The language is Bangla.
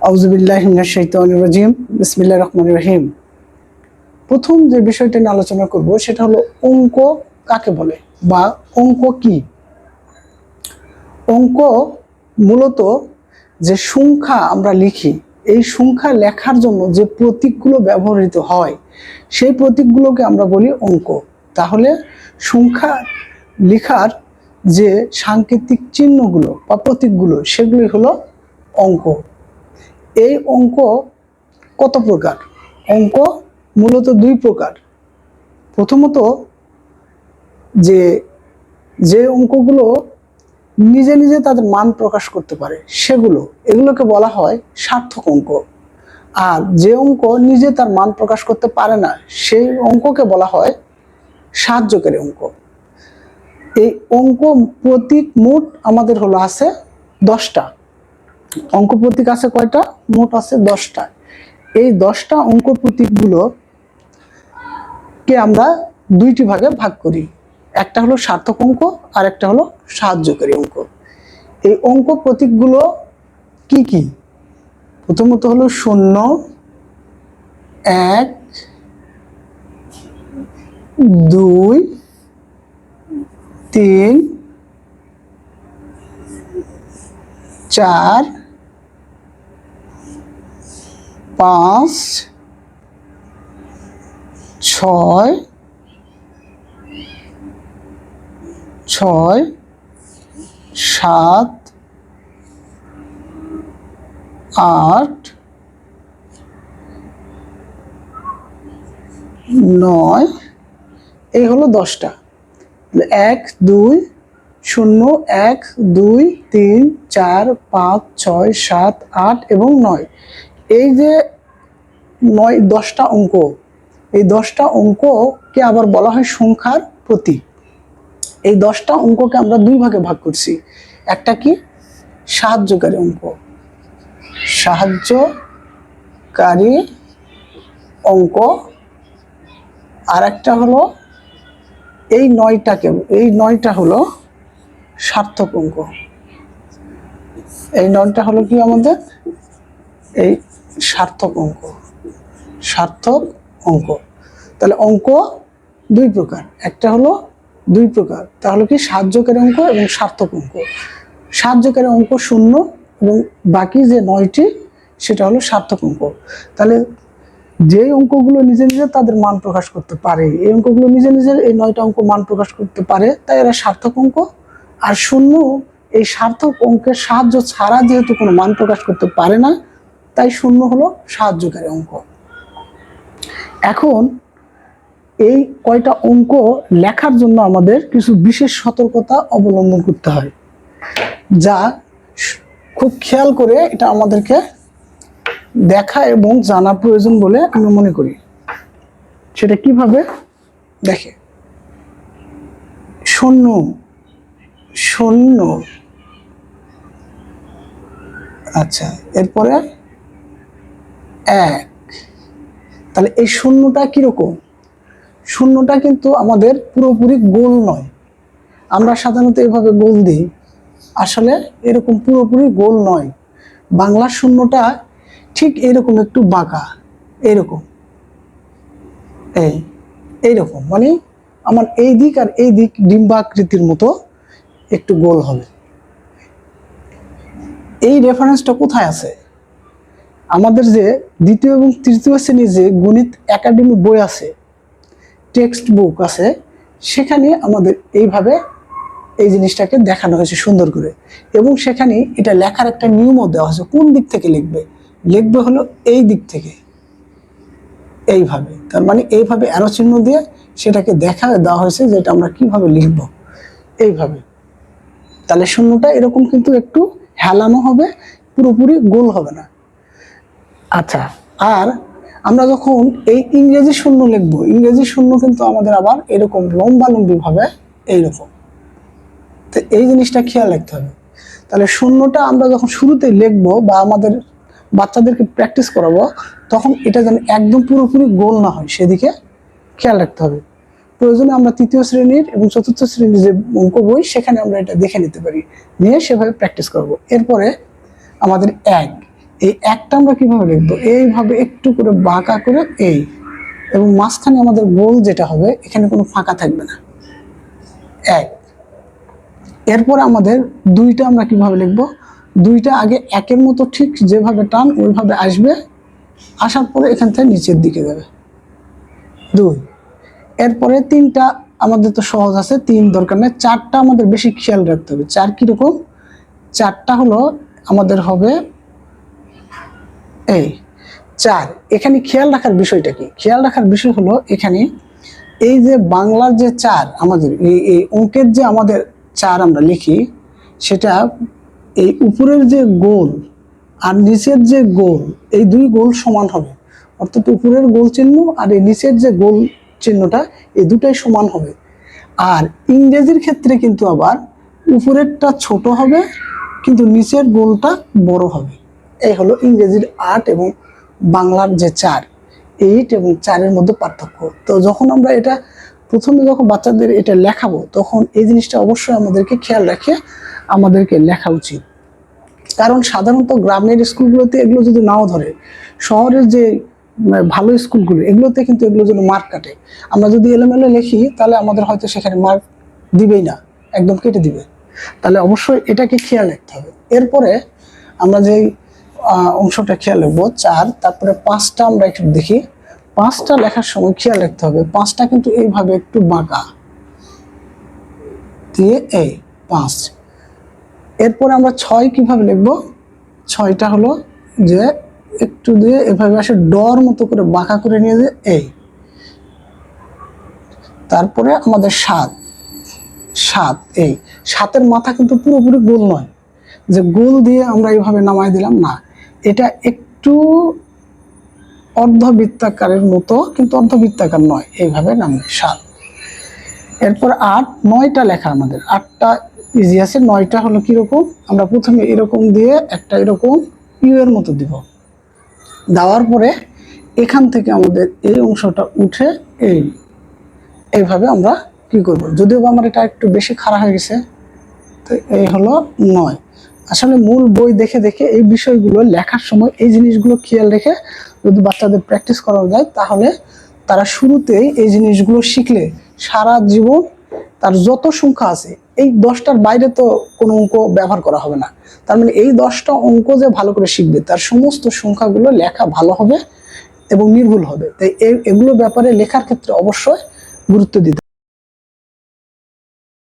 আউযুবিল্লাহি মিনাশ শাইতানির রাজিম। বিসমিল্লাহির রহমানির রহিম। প্রথম যে বিষয়টা নিয়ে আলোচনা করব সেটা হলো অঙ্ক কাকে বলে বা অঙ্ক কি। অঙ্ক মূলত যে সংখ্যা আমরা লিখি, এই সংখ্যা লেখার জন্য যে প্রতীকগুলো ব্যবহৃত হয় সেই প্রতীকগুলোকে আমরা বলি অঙ্ক। তাহলে সংখ্যা লেখার যে সাংকেতিক চিহ্নগুলো বা প্রতীকগুলো সেগুলি হলো অঙ্ক। এই অঙ্ক কত প্রকার? অঙ্ক মূলত দুই প্রকার। প্রথমত যে যে অঙ্কগুলো নিজে নিজে তাদের মান প্রকাশ করতে পারে এগুলোকে বলা হয় সার্থক অঙ্ক। আর যে অঙ্ক নিজে তার মান প্রকাশ করতে পারে না সেই অঙ্ককে বলা হয় সাহায্যকারী অঙ্ক। এই অঙ্ক প্রতীক মোট আমাদের আছে 10টা। অঙ্ক প্রতীক আছে কয়টা? মোট আছে 10টা। এই 10টা অঙ্ক প্রতীকগুলোকে আমরা দুইটি ভাগে ভাগ করি। একটা হলো সার্থক অঙ্ক আর একটা হলো সাহায্যকারী অঙ্ক। এই অঙ্ক প্রতীকগুলো কি কি? প্রথমত হলো 0, 1, 2, 3, 4, 5, 6, 7, 8, 9, এই হলো 10টা। 1, 2, 0, 1, 2, 3, 4, 5, 6, 7, 8 এবং 9। এই যে 10টা অঙ্ক, এই 10টা অঙ্ককে আবার বলা হয় সংখ্যার প্রতীক। এই 10টা অঙ্ককে আমরা দুই ভাগে ভাগ করছি। একটা কি? সাহায্যকারী অঙ্ক। সাহায্যকারী অঙ্ক। আর একটা হলো এই 9টা হলো সার্থক অঙ্ক। এই 9টা হলো কি আমাদের? এই সার্থক অঙ্ক। সার্থক অঙ্ক। তাহলে অঙ্ক দুই প্রকার। একটা হলো দুই প্রকার, তাহলে কি? সাহায্যকারী অঙ্ক এবং সার্থক অঙ্ক। সাহায্যকারী অঙ্ক 0 এবং বাকি যে 9টি সেটা হলো সার্থক অঙ্ক। তাহলে যে অঙ্কগুলো নিজে নিজে তাদের মান প্রকাশ করতে পারে, এই অঙ্কগুলো নিজে নিজে এই 9টা অঙ্ক মান প্রকাশ করতে পারে, তাই এরা সার্থক অঙ্ক। আর 0 এই সার্থক অঙ্কের সাহায্য ছাড়া যেহেতু কোনো মান প্রকাশ করতে পারে না, তাই 0 হলো সাহায্যকারী অঙ্ক। এখন এই কয়টা অঙ্ক লেখার জন্য আমাদের কিছু বিশেষ সতর্কতা অবলম্বন করতে হয়, যা খুব খেয়াল করে এটা আমাদেরকে দেখা এবং জানা প্রয়োজন বলে আমি মনে করি। সেটা কিভাবে? দেখে 0, 0, আচ্ছা, এরপরে 1। তাহলে এই 0টা কিরকম? 0টা কিন্তু আমাদের পুরোপুরি গোল নয়। আমরা সাধারণত এভাবে গোল দিই, আসলে এরকম পুরোপুরি গোল নয়। বাংলা 0টা ঠিক এরকম একটু বাঁকা, এরকম, এইরকম, মানে আমার এই দিক আর এই দিক ডিম্বাকৃতির মতো একটু গোল হবে। এই রেফারেন্সটা কোথায় আছে? আমাদের যে দ্বিতীয় এবং তৃতীয় শ্রেণীর যে গণিত একাডেমি বই আছে, টেক্সট বুক আছে, সেখানে আমাদের এইভাবে এই জিনিসটাকে দেখানো হয়েছে সুন্দর করে, এবং সেখানে এটা লেখার একটা নিয়মও দেওয়া হয়েছে। কোন দিক থেকে লিখবে হলো এই দিক থেকে, এইভাবে। তার মানে এইভাবে অ্যারো চিহ্ন দিয়ে সেটাকে দেওয়া হয়েছে যে এটা আমরা কিভাবে লিখব, এইভাবে। তাহলে 0টা এরকম কিন্তু একটু হেলানো হবে, পুরোপুরি গোল হবে না। আচ্ছা, আর আমরা যখন এই ইংরেজি 0 লিখবো, ইংরেজি 0 কিন্তু আমাদের আবার এরকম লম্বালম্বি ভাবে এইরকম। তো এই জিনিসটা খেয়াল রাখতে হবে। তাহলে 0টা আমরা যখন শুরুতে লিখবো বা আমাদের বাচ্চাদেরকে প্র্যাকটিস করাবো, তখন এটা যেন একদম পুরোপুরি গোল না হয় সেদিকে খেয়াল রাখতে হবে। প্রয়োজনে আমরা তৃতীয় শ্রেণীর এবং চতুর্থ শ্রেণীর যে অঙ্ক বই, সেখানে আমরা এটা দেখে নিতে পারি, নিয়ে সেভাবে প্র্যাকটিস করব। এরপরে আমাদের এই একটা আমরা কিভাবে লিখবো, এইভাবে একটু করে বাঁকা করে এই, এবং মাঝখানে আমাদের গোল যেটা হবে এখানে কোনো ফাঁকা থাকবে না, এক। এরপর আমাদের দুইটা আমরা কিভাবে লিখবো, দুইটা আগে একের মতো ঠিক যেভাবে টান ওইভাবে আসবে, আসার পরে এখান থেকে নিচের দিকে যাবে, দুই। এরপরে তিনটা আমাদের তো সহজ আছে, তিন দরকার নেই, চারটা আমাদের বেশি খেয়াল রাখতে হবে। চার কিরকম, চারটা হলো আমাদের হবে এই চার। এখানে খেয়াল রাখার বিষয়টা কি, খেয়াল রাখার বিষয় হলো এখানে এই যে বাংলার যে চার আমাদের এই অঙ্কের যে আমাদের চার আমরা লিখি, সেটা এই উপরের যে গোল আর নিচের যে গোল, এই দুই গোল সমান হবে, অর্থাৎ উপরের গোল চিহ্ন আর এই নিচের যে গোল চিহ্নটা এই দুটাই সমান হবে। আর ইংরেজির ক্ষেত্রে কিন্তু আবার উপরেরটা ছোট হবে কিন্তু নিচের গোলটা বড় হবে। এই হলো ইংরেজির 8 এবং বাংলার যে 4, 8 এবং 4-এর মধ্যে পার্থক্য। তো যখন আমরা এটা প্রথমে যখন বাচ্চাদের এটা লেখাবো তখন এই জিনিসটা অবশ্যই আমাদেরকে খেয়াল রেখে আমাদেরকে লেখা উচিত। কারণ সাধারণত গ্রামের স্কুলগুলোতে এগুলো যদি নাও ধরে, শহরের যে ভালো স্কুলগুলো এগুলোতে কিন্তু এগুলো যেন মার্ক কাটে। আমরা যদি এলোমেলো লিখি তাহলে আমাদের হয়তো সেখানে মার্ক দিবেই না, একদম কেটে দিবে। তাহলে অবশ্যই এটাকে খেয়াল রাখতে হবে। এরপরে আমরা যেই অংশটা খেয়াল রাখবো 4, তারপরে 5টা আমরা একটু দেখি। 5টা লেখার সময় খেয়াল রাখতে হবে 5টা কিন্তু এইভাবে একটু বাঁকা দিয়ে এই 5। এরপরে আমরা 6 কিভাবে লিখবো, 6টা হলো যে একটু দিয়ে এভাবে আসে ডর মতো করে বাঁকা করে নিয়ে যে এই। তারপরে আমাদের 7, এই 7-এর মাথা কিন্তু পুরোপুরি গোল নয় যে গোল দিয়ে আমরা এইভাবে নামাই দিলাম, না, এটা একটু অর্ধবৃত্তাকারের মতো কিন্তু অর্ধবৃত্তাকার নয়, এইভাবে নামবে 7। এরপর 8, 9টা লেখা আমাদের, 8টা ইজি আছে, 9টা হলো কিরকম, আমরা প্রথমে এরকম দিয়ে একটা এরকম ইউ এর মতো দিব, দেওয়ার পরে এখান থেকে আমাদের এই অংশটা উঠে এইভাবে আমরা কি করব, যদিও আমার এটা একটু বেশি খারাপ হয়ে গেছে। তো এই হলো 9। আসলে মূল বই দেখে দেখে এই বিষয়গুলো লেখার সময় এই জিনিসগুলো খেয়াল রেখে যদি বাচ্চাদের প্র্যাকটিস করা যায় তাহলে তারা শুরুতেই এই জিনিসগুলো শিখলে সারা জীবন তার যত সংখ্যা আছে, এই 10টার বাইরে তো কোনো অঙ্ক ব্যবহার করা হবে না। তার মানে এই 10টা অঙ্ক যে ভালো করে শিখবে তার সমস্ত সংখ্যাগুলো লেখা ভালো হবে এবং নির্ভুল হবে। তাই এগুলো ব্যাপারে লেখার ক্ষেত্রে অবশ্যই গুরুত্ব দিতে